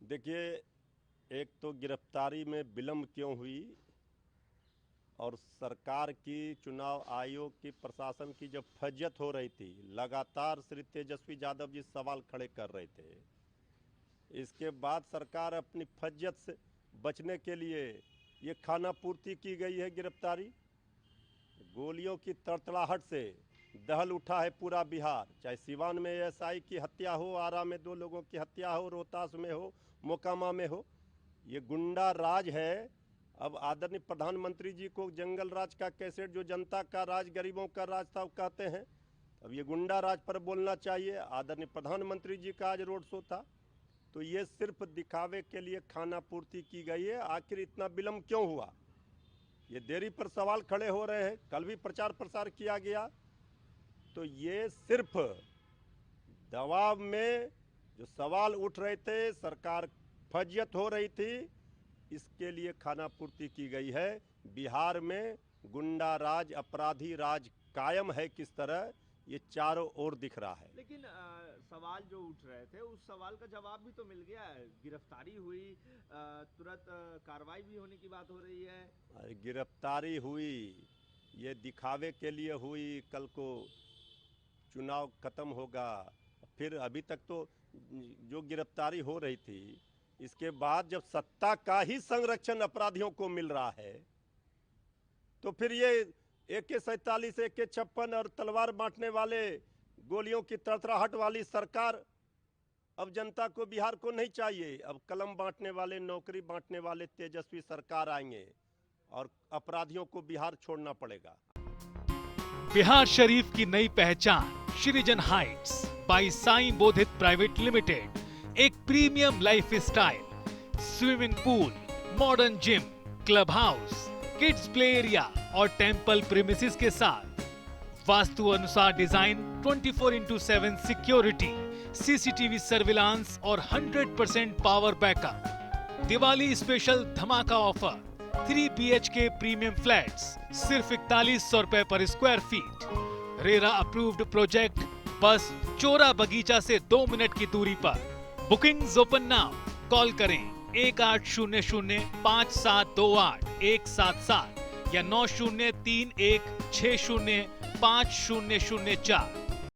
देखिए, एक तो गिरफ्तारी में विलम्ब क्यों हुई और सरकार की, चुनाव आयोग की, प्रशासन की जब फज्जत हो रही थी, लगातार श्री तेजस्वी यादव जी सवाल खड़े कर रहे थे। इसके बाद सरकार अपनी फज्जत से बचने के लिए ये खाना पूर्ति की गई है गिरफ्तारी। गोलियों की तड़तड़ाहट से दहल उठा है पूरा बिहार, चाहे सिवान में एएसआई की हत्या हो, आरा में 2 लोगों की हत्या हो, रोहतास में हो, मोकामा में हो, ये गुंडा राज है। अब आदरणीय प्रधानमंत्री जी को जंगल राज का कैसेट, जो जनता का राज, गरीबों का राज था, वो कहते हैं। अब ये गुंडा राज पर बोलना चाहिए। आदरणीय प्रधानमंत्री जी का आज रोड शो था, तो ये सिर्फ दिखावे के लिए खाना पूर्ति की गई है। आखिर इतना विलम्ब क्यों हुआ, ये देरी पर सवाल खड़े हो रहे हैं। कल भी प्रचार प्रसार किया गया, तो ये सिर्फ दबाव में जो सवाल उठ रहे थे, सरकार फज्जत हो रही थी, इसके लिए खाना पूर्ति की गई है। बिहार में गुंडा राज, अपराधी राज कायम है किस तरह, ये चारों ओर दिख रहा है। लेकिन सवाल जो उठ रहे थे, उस सवाल का जवाब भी तो मिल गया है। गिरफ्तारी हुई, तुरंत कार्रवाई भी होने की बात हो रही है। गिरफ्तारी हुई, ये दिखावे के लिए हुई। कल को चुनाव खत्म होगा, फिर अभी तक तो जो गिरफ्तारी हो रही थी, इसके बाद जब सत्ता का ही संरक्षण अपराधियों को मिल रहा है, तो फिर ये AK-47, AK-56 और तलवार बांटने वाले, गोलियों की तड़तड़ाहट वाली सरकार अब जनता को, बिहार को नहीं चाहिए। अब कलम बांटने वाले, नौकरी बांटने वाले तेजस्वी सरकार आएंगे और अपराधियों को बिहार छोड़ना पड़ेगा। बिहार शरीफ की नई पहचान Srijan Heights by Sai Bodhit private limited एक premium lifestyle, swimming pool, modern gym, club house, kids play area और टेंपल प्रीमिसेस के साथ वास्तु अनुसार डिजाइन, 24/7 सिक्योरिटी, CCTV सर्विलांस और 100% पावर बैकअप। दिवाली स्पेशल धमाका ऑफर, 3 BHK प्रीमियम फ्लैट्स सिर्फ 4100 रुपए पर square feet. RERA approved project, बस चोरा बगीचा से 2 मिनट की दूरी पर। बुकिंग्स ओपन नाउ, कॉल करें 1800-5728-177 या 9031605004।